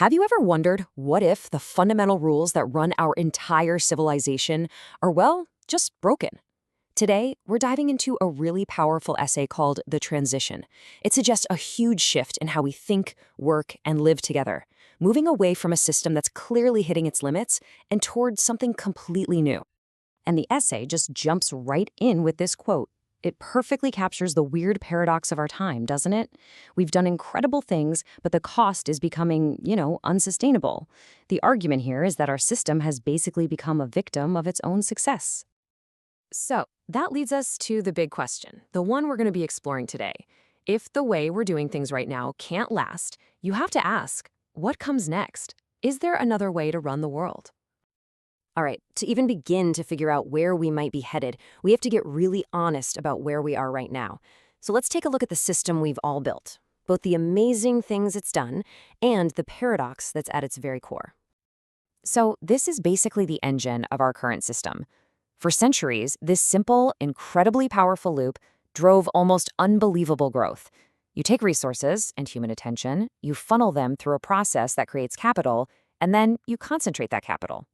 Have you ever wondered what if the fundamental rules that run our entire civilization are, well, just broken? Today, we're diving into a really powerful essay called The Transition. It suggests a huge shift in how we think, work, and live together, moving away from a system that's clearly hitting its limits and towards something completely new. And the essay just jumps right in with this quote. It perfectly captures the weird paradox of our time, doesn't it? We've done incredible things, but the cost is becoming, unsustainable. The argument here is that our system has basically become a victim of its own success. So, that leads us to the big question, the one we're going to be exploring today. If the way we're doing things right now can't last, you have to ask, what comes next? Is there another way to run the world? All right, to even begin to figure out where we might be headed, we have to get really honest about where we are right now. So let's take a look at the system we've all built, both the amazing things it's done and the paradox that's at its very core. So this is basically the engine of our current system. For centuries, this simple, incredibly powerful loop drove almost unbelievable growth. You take resources and human attention, you funnel them through a process that creates capital, and then you concentrate that capital.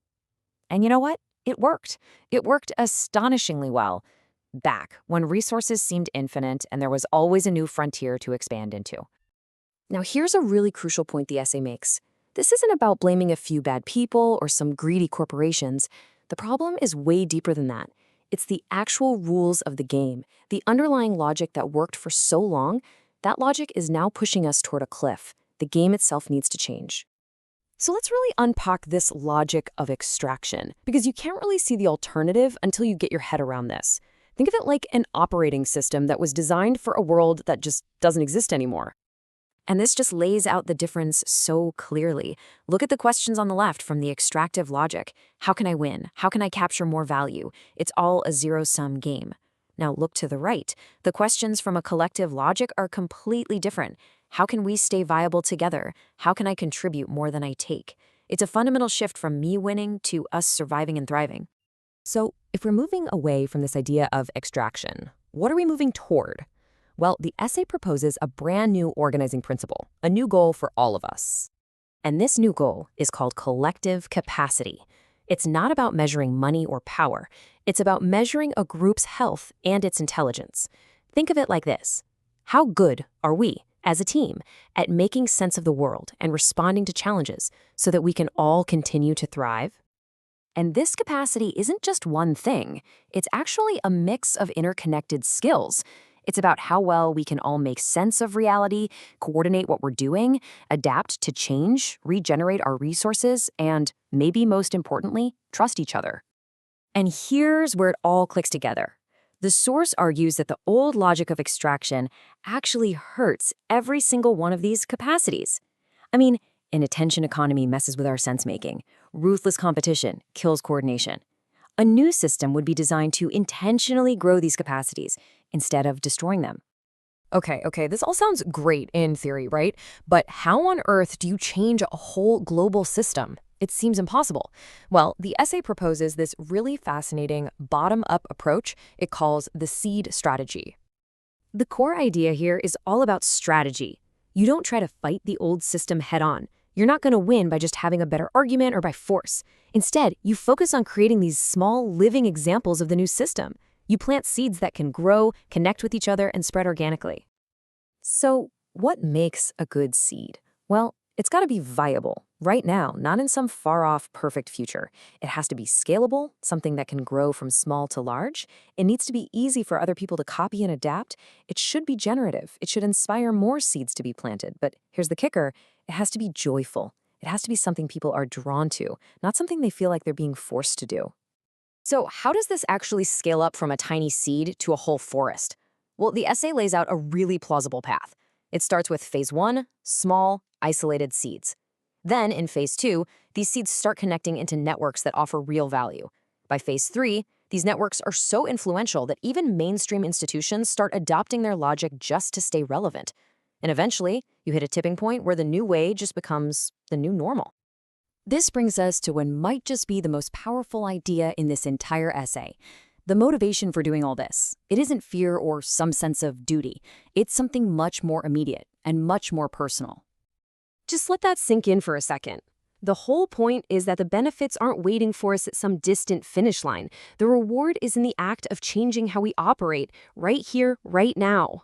And you know what? It worked. It worked astonishingly well. Back when resources seemed infinite and there was always a new frontier to expand into. Now, here's a really crucial point the essay makes. This isn't about blaming a few bad people or some greedy corporations. The problem is way deeper than that. It's the actual rules of the game, the underlying logic that worked for so long. That logic is now pushing us toward a cliff. The game itself needs to change. So let's really unpack this logic of extraction, because you can't really see the alternative until you get your head around this. Think of it like an operating system that was designed for a world that just doesn't exist anymore. And this just lays out the difference so clearly. Look at the questions on the left from the extractive logic. How can I win? How can I capture more value? It's all a zero-sum game. Now look to the right. The questions from a collective logic are completely different. How can we stay viable together? How can I contribute more than I take? It's a fundamental shift from me winning to us surviving and thriving. So, if we're moving away from this idea of extraction, what are we moving toward? Well, the essay proposes a brand new organizing principle, a new goal for all of us. And this new goal is called collective capacity. It's not about measuring money or power. It's about measuring a group's health and its intelligence. Think of it like this. How good are we, as a team, at making sense of the world and responding to challenges so that we can all continue to thrive? And this capacity isn't just one thing. It's actually a mix of interconnected skills. It's about how well we can all make sense of reality, coordinate what we're doing, adapt to change, regenerate our resources, and, maybe most importantly, trust each other. And here's where it all clicks together. The source argues that the old logic of extraction actually hurts every single one of these capacities. I mean, an attention economy messes with our sense-making. Ruthless competition kills coordination. A new system would be designed to intentionally grow these capacities instead of destroying them. Okay, this all sounds great in theory, right? But how on earth do you change a whole global system? It seems impossible. Well, the essay proposes this really fascinating bottom-up approach it calls the seed strategy. The core idea here is all about strategy. You don't try to fight the old system head-on. You're not going to win by just having a better argument or by force. Instead, you focus on creating these small, living examples of the new system. You plant seeds that can grow, connect with each other, and spread organically. So, what makes a good seed? Well, it's got to be viable, right now, not in some far-off, perfect future. It has to be scalable, something that can grow from small to large. It needs to be easy for other people to copy and adapt. It should be generative. It should inspire more seeds to be planted. But here's the kicker. It has to be joyful. It has to be something people are drawn to, not something they feel like they're being forced to do. So how does this actually scale up from a tiny seed to a whole forest? Well, the essay lays out a really plausible path. It starts with phase 1, small, isolated seeds. Then, in phase 2, these seeds start connecting into networks that offer real value. By phase 3, these networks are so influential that even mainstream institutions start adopting their logic just to stay relevant. And eventually, you hit a tipping point where the new way just becomes the new normal. This brings us to what might just be the most powerful idea in this entire essay. The motivation for doing all this. It isn't fear or some sense of duty. It's something much more immediate and much more personal. Just let that sink in for a second. The whole point is that the benefits aren't waiting for us at some distant finish line. The reward is in the act of changing how we operate, right here, right now.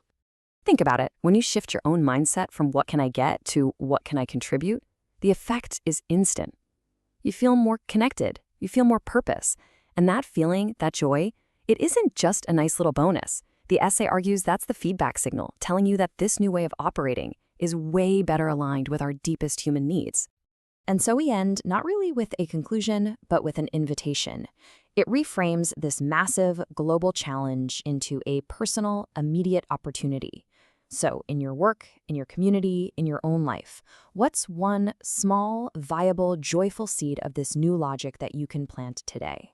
Think about it. When you shift your own mindset from what can I get to what can I contribute, the effect is instant. You feel more connected, you feel more purpose. And that feeling, that joy, it isn't just a nice little bonus. The essay argues that's the feedback signal, telling you that this new way of operating is way better aligned with our deepest human needs. And so we end not really with a conclusion, but with an invitation. It reframes this massive global challenge into a personal, immediate opportunity. So in your work, in your community, in your own life, what's one small, viable, joyful seed of this new logic that you can plant today?